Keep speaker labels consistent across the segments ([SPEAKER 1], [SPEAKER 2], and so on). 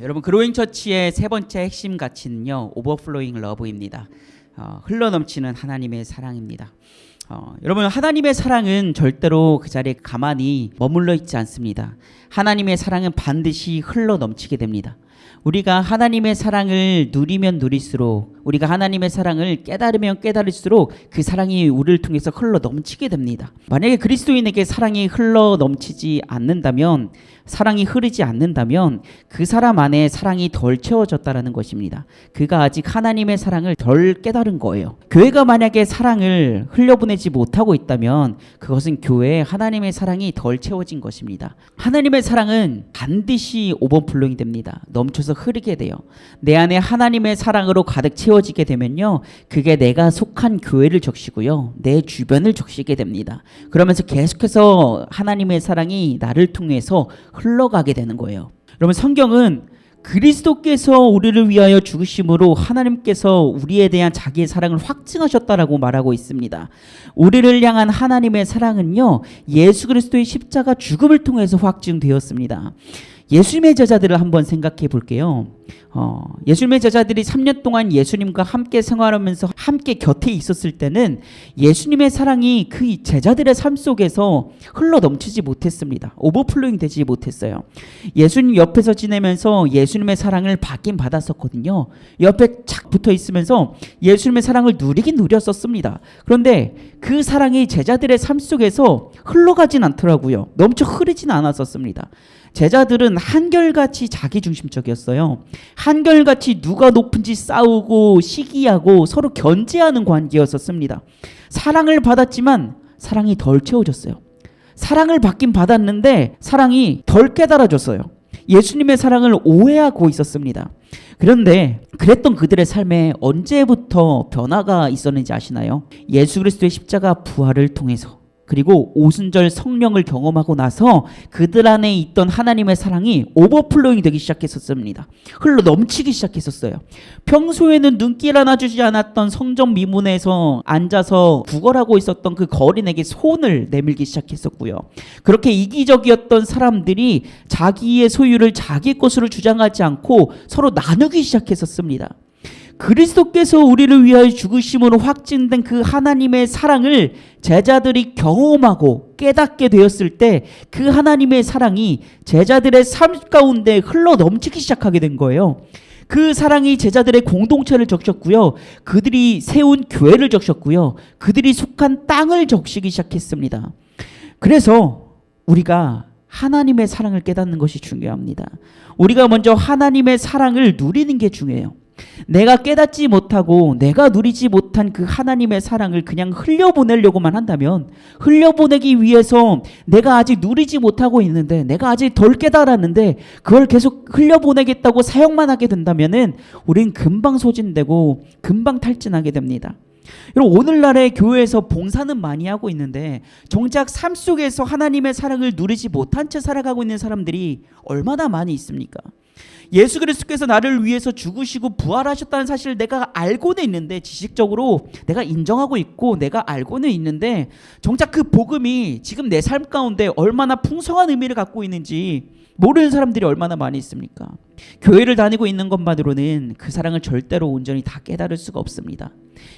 [SPEAKER 1] 여러분, 그로잉 처치의 세 번째 핵심 가치는요, 오버플로잉 러브입니다. 흘러넘치는 하나님의 사랑입니다. 여러분, 하나님의 사랑은 절대로 그 자리에 가만히 머물러 있지 않습니다. 하나님의 사랑은 반드시 흘러넘치게 됩니다. 우리가 하나님의 사랑을 누리면 누릴수록, 우리가 하나님의 사랑을 깨달으면 깨달을수록 그 사랑이 우리를 통해서 흘러넘치게 됩니다. 만약에 그리스도인에게 사랑이 흘러넘치지 않는다면, 사랑이 흐르지 않는다면 그 사람 안에 사랑이 덜 채워졌다라는 것입니다. 그가 아직 하나님의 사랑을 덜 깨달은 거예요. 교회가 만약에 사랑을 흘려보내지 못하고 있다면 그것은 교회에 하나님의 사랑이 덜 채워진 것입니다. 하나님의 사랑은 반드시 오버플로잉 됩니다. 넘쳐서 흐르게 돼요. 내 안에 하나님의 사랑으로 가득 채워지게 되면요, 그게 내가 속한 교회를 적시고요, 내 주변을 적시게 됩니다. 그러면서 계속해서 하나님의 사랑이 나를 통해서 흘러가게 되는 거예요. 여러분, 성경은 그리스도께서 우리를 위하여 죽으심으로 하나님께서 우리에 대한 자기의 사랑을 확증하셨다라고 말하고 있습니다. 우리를 향한 하나님의 사랑은요, 예수 그리스도의 십자가 죽음을 통해서 확증되었습니다. 예수님의 제자들을 한번 생각해 볼게요. 예수님의 제자들이 3년 동안 예수님과 함께 생활하면서 함께 곁에 있었을 때는 예수님의 사랑이 그 제자들의 삶 속에서 흘러넘치지 못했습니다. 오버플로잉 되지 못했어요. 예수님 옆에서 지내면서 예수님의 사랑을 받긴 받았었거든요. 옆에 착 붙어 있으면서 예수님의 사랑을 누리긴 누렸었습니다. 그런데 그 사랑이 제자들의 삶 속에서 흘러가진 않더라고요. 넘쳐 흐르진 않았었습니다. 제자들은 한결같이 자기중심적이었어요. 한결같이 누가 높은지 싸우고 시기하고 서로 견제하는 관계였었습니다. 사랑을 받았지만 사랑이 덜 채워졌어요. 사랑을 받긴 받았는데 사랑이 덜 깨달아졌어요. 예수님의 사랑을 오해하고 있었습니다. 그런데 그랬던 그들의 삶에 언제부터 변화가 있었는지 아시나요? 예수 그리스도의 십자가 부활을 통해서, 그리고 오순절 성령을 경험하고 나서 그들 안에 있던 하나님의 사랑이 오버플로잉 되기 시작했었습니다. 흘러 넘치기 시작했었어요. 평소에는 눈길 하나 주지 않았던 성전 미문에서 앉아서 구걸하고 있었던 그 거린에게 손을 내밀기 시작했었고요. 그렇게 이기적이었던 사람들이 자기의 소유를 자기 것으로 주장하지 않고 서로 나누기 시작했었습니다. 그리스도께서 우리를 위하여 죽으심으로 확증된 그 하나님의 사랑을 제자들이 경험하고 깨닫게 되었을 때 그 하나님의 사랑이 제자들의 삶 가운데 흘러 넘치기 시작하게 된 거예요. 그 사랑이 제자들의 공동체를 적셨고요, 그들이 세운 교회를 적셨고요, 그들이 속한 땅을 적시기 시작했습니다. 그래서 우리가 하나님의 사랑을 깨닫는 것이 중요합니다. 우리가 먼저 하나님의 사랑을 누리는 게 중요해요. 내가 깨닫지 못하고 내가 누리지 못한 그 하나님의 사랑을 그냥 흘려보내려고만 한다면, 흘려보내기 위해서 내가 아직 누리지 못하고 있는데, 내가 아직 덜 깨달았는데 그걸 계속 흘려보내겠다고 사용만 하게 된다면은 우린 금방 소진되고 금방 탈진하게 됩니다. 여러분, 오늘날의 교회에서 봉사는 많이 하고 있는데 정작 삶 속에서 하나님의 사랑을 누리지 못한 채 살아가고 있는 사람들이 얼마나 많이 있습니까? 예수 그리스도께서 나를 위해서 죽으시고 부활하셨다는 사실을 내가 알고는 있는데, 지식적으로 내가 인정하고 있고 내가 알고는 있는데, 정작 그 복음이 지금 내 삶 가운데 얼마나 풍성한 의미를 갖고 있는지 모르는 사람들이 얼마나 많이 있습니까? 교회를 다니고 있는 것만으로는 그 사랑을 절대로 온전히 다 깨달을 수가 없습니다.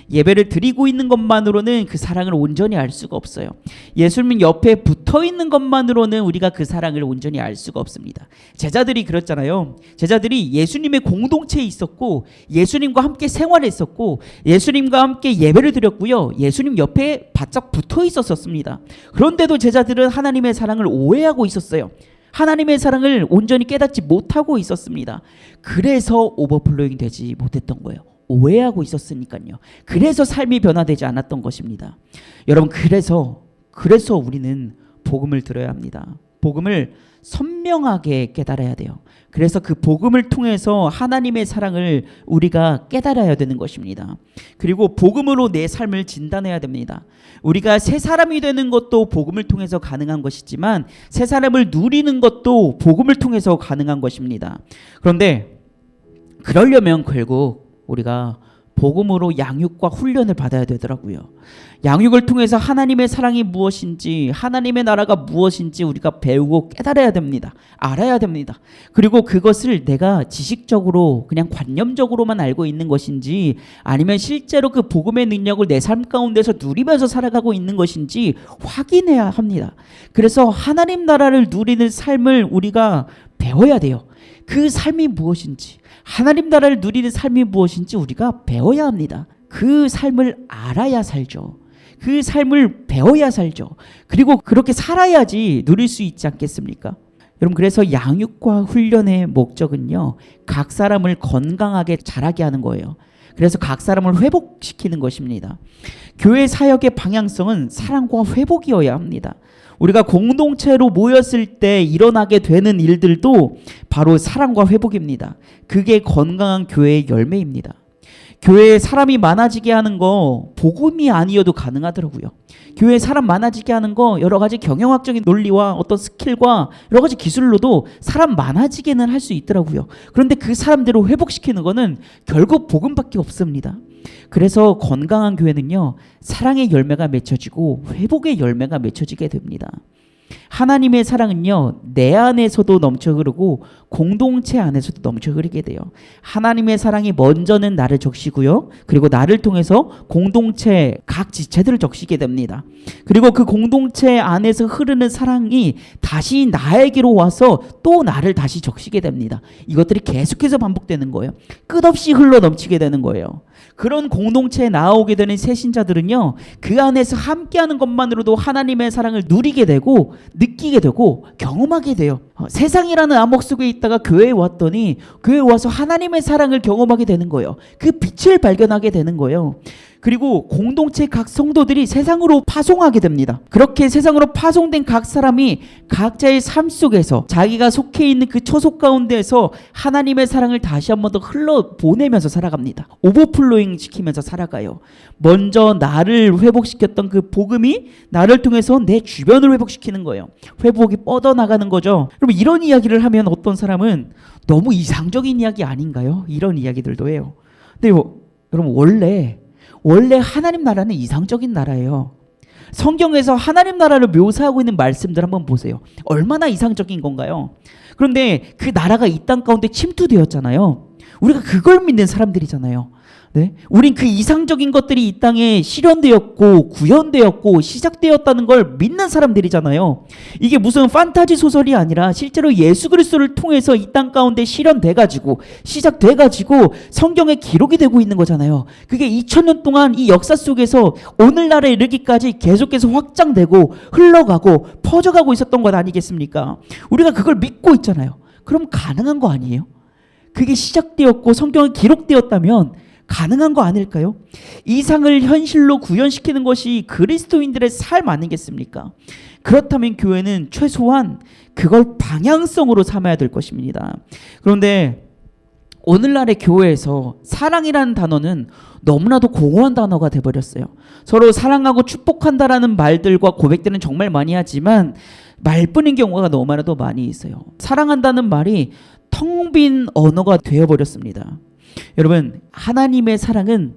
[SPEAKER 1] 예배를 드리고 있는 것만으로는 그 사랑을 온전히 알 수가 없어요. 예수님 옆에 붙어 있는 것만으로는 우리가 그 사랑을 온전히 알 수가 없습니다. 제자들이 그랬잖아요. 제자들이 예수님의 공동체에 있었고 예수님과 함께 생활했었고 예수님과 함께 예배를 드렸고요, 예수님 옆에 바짝 붙어 있었습니다. 그런데도 제자들은 하나님의 사랑을 오해하고 있었어요. 하나님의 사랑을 온전히 깨닫지 못하고 있었습니다. 그래서 오버플로잉 되지 못했던 거예요. 오해하고 있었으니까요. 그래서 삶이 변화되지 않았던 것입니다. 여러분, 그래서 우리는 복음을 들어야 합니다. 복음을 선명하게 깨달아야 돼요. 그래서 그 복음을 통해서 하나님의 사랑을 우리가 깨달아야 되는 것입니다. 그리고 복음으로 내 삶을 진단해야 됩니다. 우리가 새 사람이 되는 것도 복음을 통해서 가능한 것이지만 새 사람을 누리는 것도 복음을 통해서 가능한 것입니다. 그런데 그러려면 결국 우리가 복음으로 양육과 훈련을 받아야 되더라고요. 양육을 통해서 하나님의 사랑이 무엇인지, 하나님의 나라가 무엇인지 우리가 배우고 깨달아야 됩니다. 알아야 됩니다. 그리고 그것을 내가 지식적으로 그냥 관념적으로만 알고 있는 것인지, 아니면 실제로 그 복음의 능력을 내 삶 가운데서 누리면서 살아가고 있는 것인지 확인해야 합니다. 그래서 하나님 나라를 누리는 삶을 우리가 배워야 돼요. 그 삶이 무엇인지, 하나님 나라를 누리는 삶이 무엇인지 우리가 배워야 합니다. 그 삶을 알아야 살죠. 그 삶을 배워야 살죠. 그리고 그렇게 살아야지 누릴 수 있지 않겠습니까? 여러분, 그래서 양육과 훈련의 목적은요, 각 사람을 건강하게 자라게 하는 거예요. 그래서 각 사람을 회복시키는 것입니다. 교회 사역의 방향성은 사랑과 회복이어야 합니다. 우리가 공동체로 모였을 때 일어나게 되는 일들도 바로 사랑과 회복입니다. 그게 건강한 교회의 열매입니다. 교회에 사람이 많아지게 하는 거 복음이 아니어도 가능하더라고요. 교회에 사람 많아지게 하는 거 여러 가지 경영학적인 논리와 어떤 스킬과 여러 가지 기술로도 사람 많아지게는 할 수 있더라고요. 그런데 그 사람들을 회복시키는 거는 결국 복음밖에 없습니다. 그래서 건강한 교회는요, 사랑의 열매가 맺혀지고 회복의 열매가 맺혀지게 됩니다. 하나님의 사랑은요, 내 안에서도 넘쳐 흐르고 공동체 안에서도 넘쳐 흐르게 돼요. 하나님의 사랑이 먼저는 나를 적시고요, 그리고 나를 통해서 공동체 각 지체들을 적시게 됩니다. 그리고 그 공동체 안에서 흐르는 사랑이 다시 나에게로 와서 또 나를 다시 적시게 됩니다. 이것들이 계속해서 반복되는 거예요. 끝없이 흘러 넘치게 되는 거예요. 그런 공동체에 나오게 되는 새신자들은요, 그 안에서 함께하는 것만으로도 하나님의 사랑을 누리게 되고 느끼게 되고 경험하게 돼요. 세상이라는 암흑 속에 있다가 교회에 왔더니 교회에 와서 하나님의 사랑을 경험하게 되는 거예요. 그 빛을 발견하게 되는 거예요. 그리고 공동체 각 성도들이 세상으로 파송하게 됩니다. 그렇게 세상으로 파송된 각 사람이 각자의 삶 속에서 자기가 속해 있는 그 초속 가운데에서 하나님의 사랑을 다시 한 번 더 흘러 보내면서 살아갑니다. 오버플로잉 시키면서 살아가요. 먼저 나를 회복시켰던 그 복음이 나를 통해서 내 주변을 회복시키는 거예요. 회복이 뻗어나가는 거죠. 여러분, 이런 이야기를 하면 어떤 사람은 너무 이상적인 이야기 아닌가요? 이런 이야기들도 해요. 근데 여러분, 원래 하나님 나라는 이상적인 나라예요. 성경에서 하나님 나라를 묘사하고 있는 말씀들 한번 보세요. 얼마나 이상적인 건가요? 그런데 그 나라가 이 땅 가운데 침투되었잖아요. 우리가 그걸 믿는 사람들이잖아요. 네? 우린 그 이상적인 것들이 이 땅에 실현되었고 구현되었고 시작되었다는 걸 믿는 사람들이잖아요. 이게 무슨 판타지 소설이 아니라 실제로 예수 그리스도를 통해서 이 땅 가운데 실현돼가지고 시작돼가지고 성경에 기록이 되고 있는 거잖아요. 그게 2000년 동안 이 역사 속에서 오늘날에 이르기까지 계속해서 확장되고 흘러가고 퍼져가고 있었던 것 아니겠습니까? 우리가 그걸 믿고 있잖아요. 그럼 가능한 거 아니에요? 그게 시작되었고 성경에 기록되었다면 가능한 거 아닐까요? 이상을 현실로 구현시키는 것이 그리스도인들의 삶 아니겠습니까? 그렇다면 교회는 최소한 그걸 방향성으로 삼아야 될 것입니다. 그런데 오늘날의 교회에서 사랑이라는 단어는 너무나도 공허한 단어가 돼버렸어요. 서로 사랑하고 축복한다라는 말들과 고백들은 정말 많이 하지만 말뿐인 경우가 너무나도 많이 있어요. 사랑한다는 말이 텅 빈 언어가 되어버렸습니다. 여러분, 하나님의 사랑은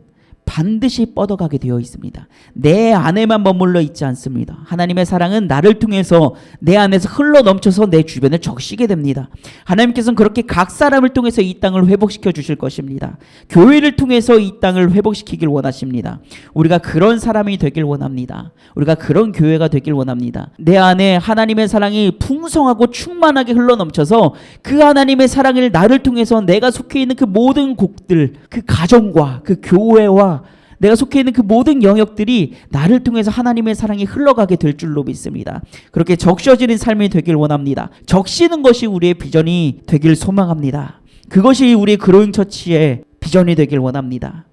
[SPEAKER 1] 반드시 뻗어가게 되어 있습니다. 내 안에만 머물러 있지 않습니다. 하나님의 사랑은 나를 통해서 내 안에서 흘러 넘쳐서 내 주변을 적시게 됩니다. 하나님께서는 그렇게 각 사람을 통해서 이 땅을 회복시켜 주실 것입니다. 교회를 통해서 이 땅을 회복시키길 원하십니다. 우리가 그런 사람이 되길 원합니다. 우리가 그런 교회가 되길 원합니다. 내 안에 하나님의 사랑이 풍성하고 충만하게 흘러 넘쳐서 그 하나님의 사랑을 나를 통해서 내가 속해 있는 그 모든 곳들, 그 가정과 그 교회와 내가 속해 있는 그 모든 영역들이 나를 통해서 하나님의 사랑이 흘러가게 될 줄로 믿습니다. 그렇게 적셔지는 삶이 되길 원합니다. 적시는 것이 우리의 비전이 되길 소망합니다. 그것이 우리의 그로잉 처치의 비전이 되길 원합니다.